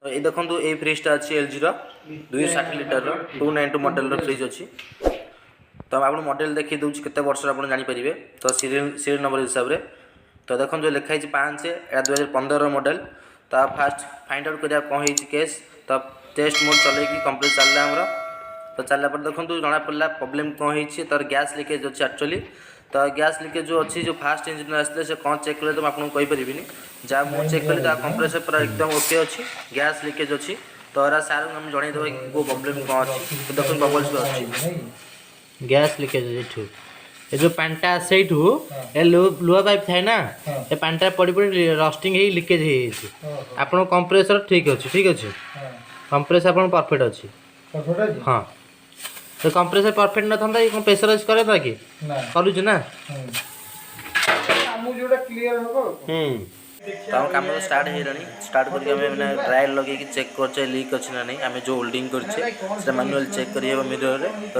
तो ये देखो ये फ्रिजटा अच्छी L G 260 litre 292 model fridge अच्छी। तो आप मॉडल देखी दूसरी केते वर्ष आप जानीपर तो सीरियल नंबर हिसाब से। तो देखो जो लिखाई 5 या 2015 मॉडल। तो आप फास्ट फाइंड आउट करिया कौन होती केस। तो टेस्ट मोड चल कंप्लीट चलला आमर। तो चलला पर देखो जना पड़ा प्रोब्लेम कौन होती तार गैस लीकेज अच्छी एक्चुअली। तो गैस लीकेज जो अच्छी जो फास्ट इंजिन आसते से कौन चेक कले तो आपको कहीपरि जहाँ मुझे चेक कली कंप्रेसर पूरा एकदम ओके अच्छी गैस लीकेज अच्छी। तो एरा सार आम जनईदेव कि कौ प्रोब्लेम कौन अच्छी। तो देखो बबल्स भी अच्छी गैस लीकेज ये जो पानीटा से लुहा पाइप थाए ना ये पानीटा पड़ी पड़ी रस्टिंग हो लिकेज हो आप कंप्रेसर ठीक अच्छे ठीक अच्छे कंप्रेसर आप परफेक्ट अच्छी। हाँ तो कंप्रेसर परफेक्ट ना था ये प्रेसराइज करे था कि करूँ ना तो आम कम स्टार्ट हो स्टार्ट करके ट्रायल लगे चेक कर लीक अच्छी ना नहीं आम जो होल्डिंग कर मैनुअल चेक कर मिरर। तो